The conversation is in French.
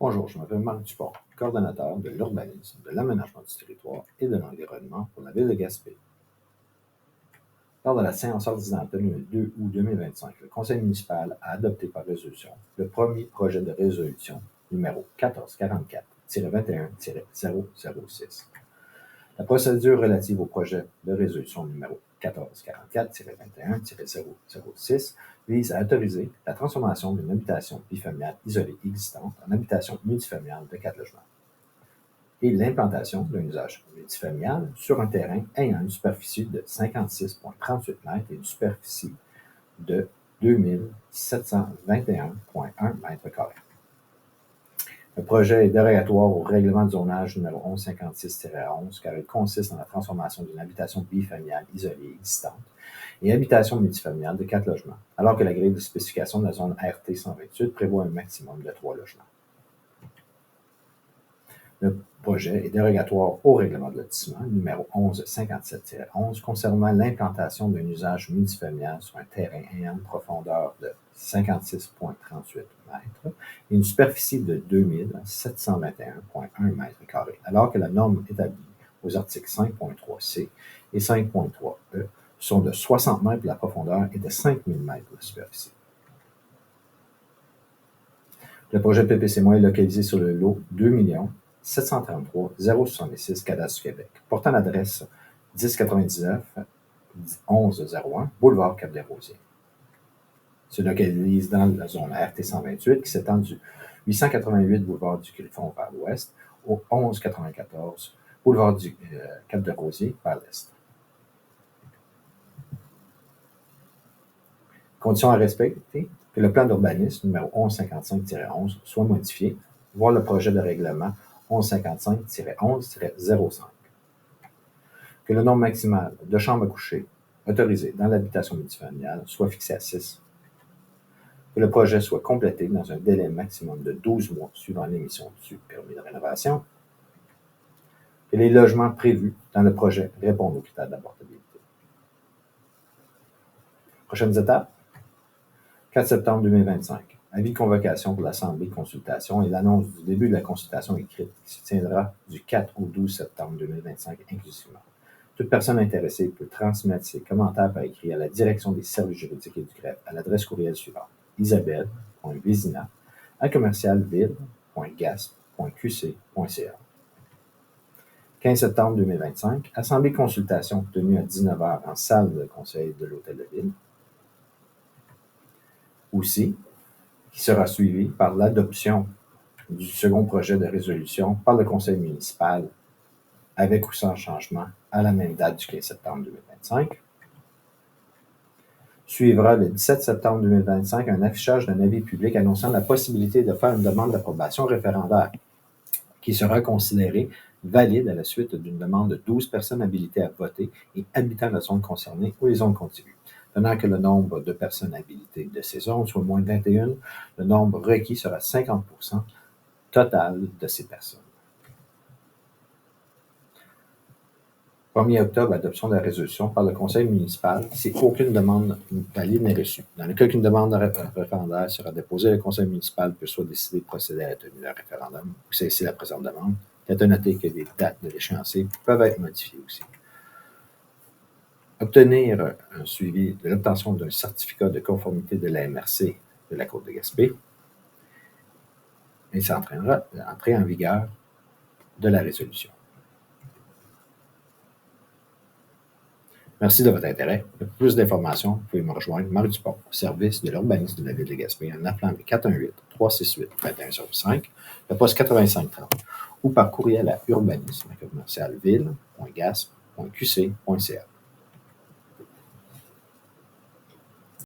Bonjour, je m'appelle Marc Dupont, coordonnateur de l'urbanisme, de l'aménagement du territoire et de l'environnement pour la ville de Gaspé. Lors de la séance ordinaire tenue le 2 août 2025, le conseil municipal a adopté par résolution le premier projet de résolution numéro 1444-21-006. La procédure relative au projet de résolution numéro 1444-21-006 vise à autoriser la transformation d'une habitation bifamiliale isolée existante en habitation multifamiliale de 4 logements et l'implantation d'un usage multifamilial sur un terrain ayant une superficie de 56,38 mètres et une superficie de 2721,1 mètres carrés. Le projet est dérogatoire au règlement de zonage numéro 1156-11 car il consiste en la transformation d'une habitation bifamiliale isolée existante et habitation multifamiliale de 4 logements, alors que la grille de spécification de la zone RT 128 prévoit un maximum de 3 logements. Le projet est dérogatoire au règlement de lotissement numéro 1157-11 concernant l'implantation d'un usage multifamilial sur un terrain ayant une profondeur de 56,38 mètres et une superficie de 2721,1 mètres carrés, alors que la norme établie aux articles 5.3c et 5.3e sont de 60 mètres de la profondeur et de 5000 mètres de la superficie. Le projet PPC- est localisé sur le lot 2 733 066 Cadastre du Québec, portant l'adresse 1099 1101 Boulevard Cap-des-Rosiers. Se localise dans la zone RT 128 qui s'étend du 888 Boulevard du Griffon vers l'ouest au 1194 Boulevard du Cap-des-Rosiers vers l'est. Conditions à respecter, que le plan d'urbanisme numéro 1155-11 soit modifié, voire le projet de règlement 1155-11-05. Que le nombre maximal de chambres à coucher autorisées dans l'habitation multifamiliale soit fixé à 6. Que le projet soit complété dans un délai maximum de 12 mois suivant l'émission du permis de rénovation. Que les logements prévus dans le projet répondent aux critères d'abordabilité. Prochaines étapes. 4 septembre 2025. Avis de convocation pour l'Assemblée de consultation et l'annonce du début de la consultation écrite qui se tiendra du 4 au 12 septembre 2025 inclusivement. Toute personne intéressée peut transmettre ses commentaires par écrit à la direction des services juridiques et du greffe à l'adresse courriel suivante: isabelle.vizina@commercialville.gasp.qc.ca. 15 septembre 2025. Assemblée de consultation tenue à 19h en salle de conseil de l'Hôtel de Ville. Aussi, qui sera suivi par l'adoption du second projet de résolution par le conseil municipal, avec ou sans changement, à la même date du 15 septembre 2025. Suivra le 17 septembre 2025 un affichage d'un avis public annonçant la possibilité de faire une demande d'approbation référendaire, qui sera considérée valide à la suite d'une demande de 12 personnes habilitées à voter et habitant la zone concernée ou les zones contiguës. Tenant que le nombre de personnes habilitées de ces zones soit moins de 21, le nombre requis sera 50% total de ces personnes. 1er octobre, adoption de la résolution par le conseil municipal si aucune demande valide n'est reçue. Dans le cas qu'une demande référendaire sera déposée, le conseil municipal peut soit décider de procéder à la tenue d'un référendum ou cesser la présente demande. Il est à noter que les dates de l'échéancier peuvent être modifiées aussi. Obtenir un suivi de l'obtention d'un certificat de conformité de la MRC de la Côte de Gaspé et ça entraînera l'entrée en vigueur de la résolution. Merci de votre intérêt. Pour plus d'informations, vous pouvez me rejoindre, Marc Dupont, au service de l'urbanisme de la ville de Gaspé, en appelant le 418-368-2105, le poste 8530, ou par courriel à urbanisme@commercialville.gasp.qc.ca.